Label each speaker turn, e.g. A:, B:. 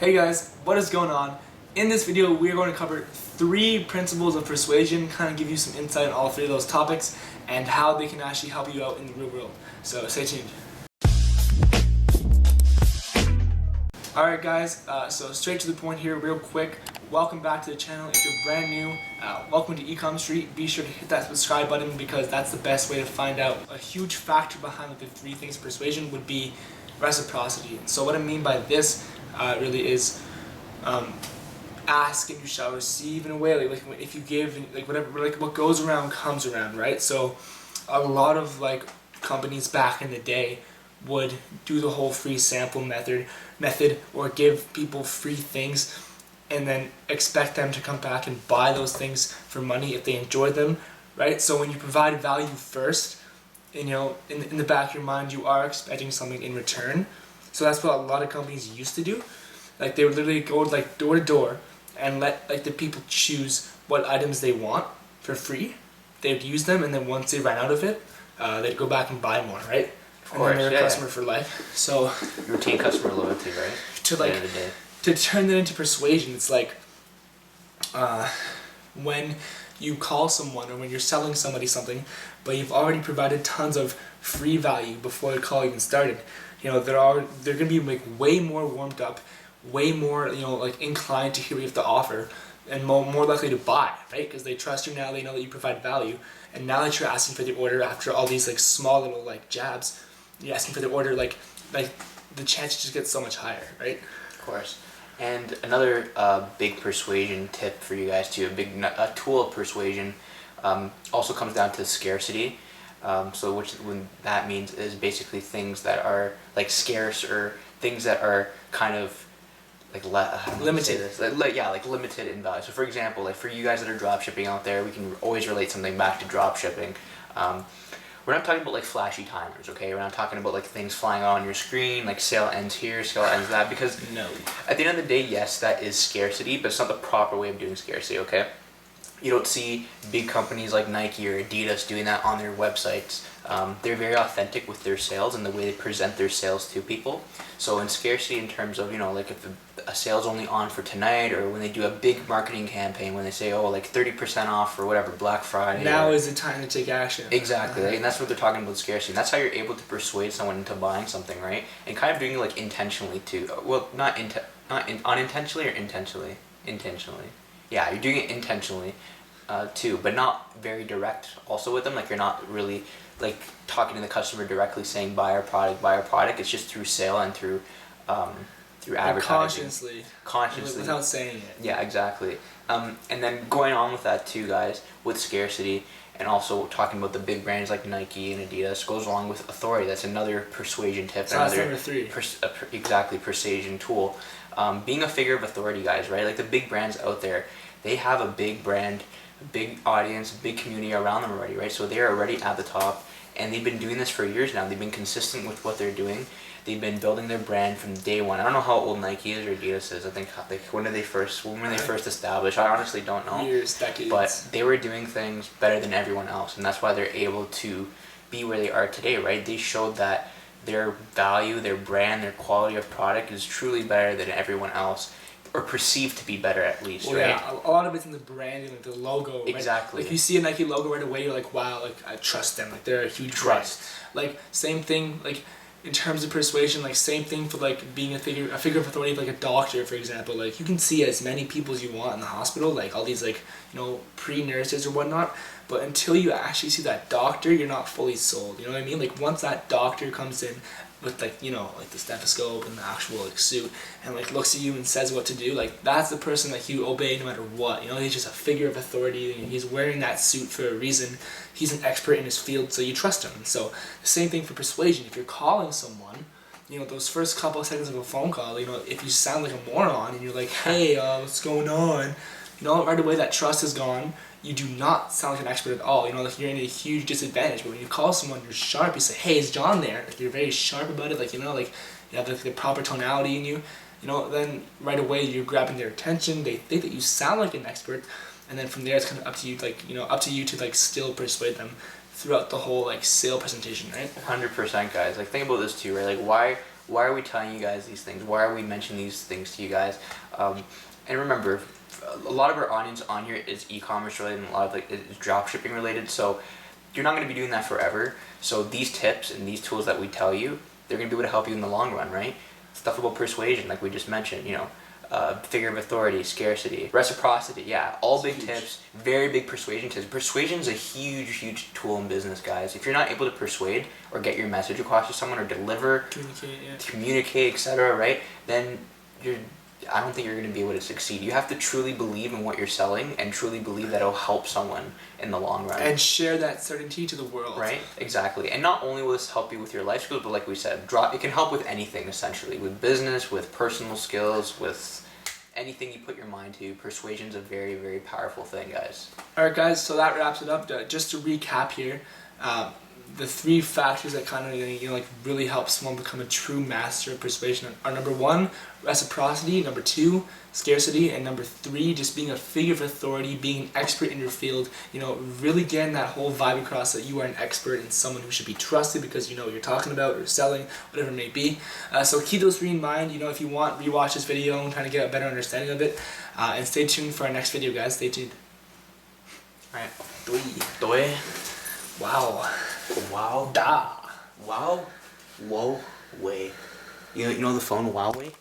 A: Hey guys, what is going on? In this video, we are going to cover 3 principles of persuasion, kind of give you some insight on all 3 of those topics and how they can actually help you out in the real world. So stay tuned. Alright guys, so straight to the point here real quick. Welcome back to the channel. If you're brand new, welcome to Ecom Street. Be sure to hit that subscribe button because that's the best way to find out. A huge factor behind the 3 things of persuasion would be reciprocity. So what I mean by this really is ask and you shall receive in a way. Like if you give, like whatever, like what goes around comes around, right? So a lot of like companies back in the day would do the whole free sample method or give people free things and then expect them to come back and buy those things for money if they enjoyed them, right? So when you provide value first, and you know, in the back of your mind you are expecting something in return. So that's what a lot of companies used to do. Like they would literally go like door to door and let like the people choose what items they want for free. They would use them, and then once they ran out of it, they'd go back and buy more, right?
B: Of course,
A: and then they're a customer for life. So
B: retain customer loyalty, right?
A: To turn that into persuasion, it's like when you call someone or when you're selling somebody something, but you've already provided tons of free value before the call even started. You know, they're gonna be like way more warmed up, way more, you know, like inclined to hear what you have to offer, and more likely to buy, right? Because they trust you now, they know that you provide value, and now that you're asking for the order after all these like small little like jabs, you're asking for the order, like the chance just gets so much higher, right?
B: Of course. And another big persuasion tip for you guys too, a tool of persuasion, also comes down to scarcity. So when that means is basically things that are like scarce or things that are kind of like
A: limited.
B: Like limited in value. So for example, like for you guys that are dropshipping out there, we can always relate something back to dropshipping. We're not talking about like flashy timers, okay? We're not talking about like things flying on your screen, like sale ends here, sale ends that, because
A: no.
B: At the end of the day, yes, that is scarcity, but it's not the proper way of doing scarcity, okay? You don't see big companies like Nike or Adidas doing that on their websites. They're very authentic with their sales and the way they present their sales to people. So in scarcity, in terms of, you know, like if a sale's only on for tonight, or when they do a big marketing campaign, when they say, oh, like 30% off or whatever, Black Friday.
A: Now is the time to take action.
B: Exactly, and that's what they're talking about, scarcity. And that's how you're able to persuade someone into buying something, right? And kind of doing it like intentionally too. Well, not unintentionally or intentionally? Intentionally. Yeah, you're doing it intentionally too, but not very direct also with them. Like you're not really like talking to the customer directly saying buy our product. It's just through sale and through advertising. Consciously.
A: Without saying it.
B: Yeah, exactly. And then going on with that too, guys, with scarcity and also talking about the big brands like Nike and Adidas goes along with authority. That's another persuasion tip.
A: So that's number 3.
B: Exactly, persuasion tool. Being a figure of authority, guys, right? Like the big brands out there, they have a big brand, a big audience, a big community around them already, right? So they're already at the top, and they've been doing this for years now. They've been consistent with what they're doing. They've been building their brand from day one. I don't know how old Nike is or Adidas is. I think like when were they first established? I honestly don't know.
A: Years, decades.
B: But they were doing things better than everyone else, and that's why they're able to be where they are today, right? They showed that their value, their brand, their quality of product is truly better than everyone else, or perceived to be better at least,
A: well,
B: right?
A: Yeah, a lot of it's in the branding, like the logo.
B: Exactly.
A: Right? Like you see a Nike logo right away, you're like, wow, like I trust them. Like they're a huge trust. Brand. Like same thing, like in terms of persuasion, like same thing for like being a figure of authority, like a doctor, for example. Like you can see as many people as you want in the hospital, like all these like, you know, pre-nurses or whatnot. But until you actually see that doctor, you're not fully sold. You know what I mean? Like once that doctor comes in with like, you know, like the stethoscope and the actual like suit and like looks at you and says what to do, like that's the person that you obey no matter what. You know, he's just a figure of authority, and he's wearing that suit for a reason. He's an expert in his field, so you trust him. So the same thing for persuasion. If you're calling someone, you know, those first couple of seconds of a phone call, you know, if you sound like a moron and you're like, hey, what's going on? You know, right away that trust is gone. You do not sound like an expert at all. You know, like you're in a huge disadvantage. But when you call someone, you're sharp. You say, "Hey, is John there?" Like you're very sharp about it. Like, you know, like you have the proper tonality in you. You know, then right away you're grabbing their attention. They think that you sound like an expert, and then from there it's kind of up to you, like, you know, up to you to like still persuade them throughout the whole like sale presentation, right?
B: 100%, guys. Like think about this too, right? Like Why are we telling you guys these things? Why are we mentioning these things to you guys? And remember, a lot of our audience on here is e-commerce related, and a lot of like is dropshipping related. So you're not going to be doing that forever. So these tips and these tools that we tell you, they're going to be able to help you in the long run, right? Stuff about persuasion, like we just mentioned, you know, figure of authority, scarcity, reciprocity, yeah, all big tips, very big persuasion tips. Persuasion is a huge tool in business, guys. If you're not able to persuade or get your message across to someone or deliver, communicate, etc., right, then I don't think you're going to be able to succeed. You have to truly believe in what you're selling and truly believe that it'll help someone in the long run.
A: And share that certainty to the world.
B: Right, exactly. And not only will this help you with your life skills, but like we said, it can help with anything essentially, with business, with personal skills, with anything you put your mind to. Persuasion's a very powerful thing, guys.
A: Alright guys, so that wraps it up. Just to recap here, the 3 factors that kind of like really help someone become a true master of persuasion are number 1, reciprocity, number 2, scarcity, and number 3, just being a figure of authority, being an expert in your field, really getting that whole vibe across that you are an expert and someone who should be trusted because you know what you're talking about or selling, whatever it may be. So keep those 3 in mind. If you want, rewatch this video and kind of get a better understanding of it. And stay tuned for our next video, guys. Stay tuned.
B: Alright.
A: 3. Wow.
B: Wow.
A: Da.
B: Wow. Whoa. Way. You know the phone Huawei?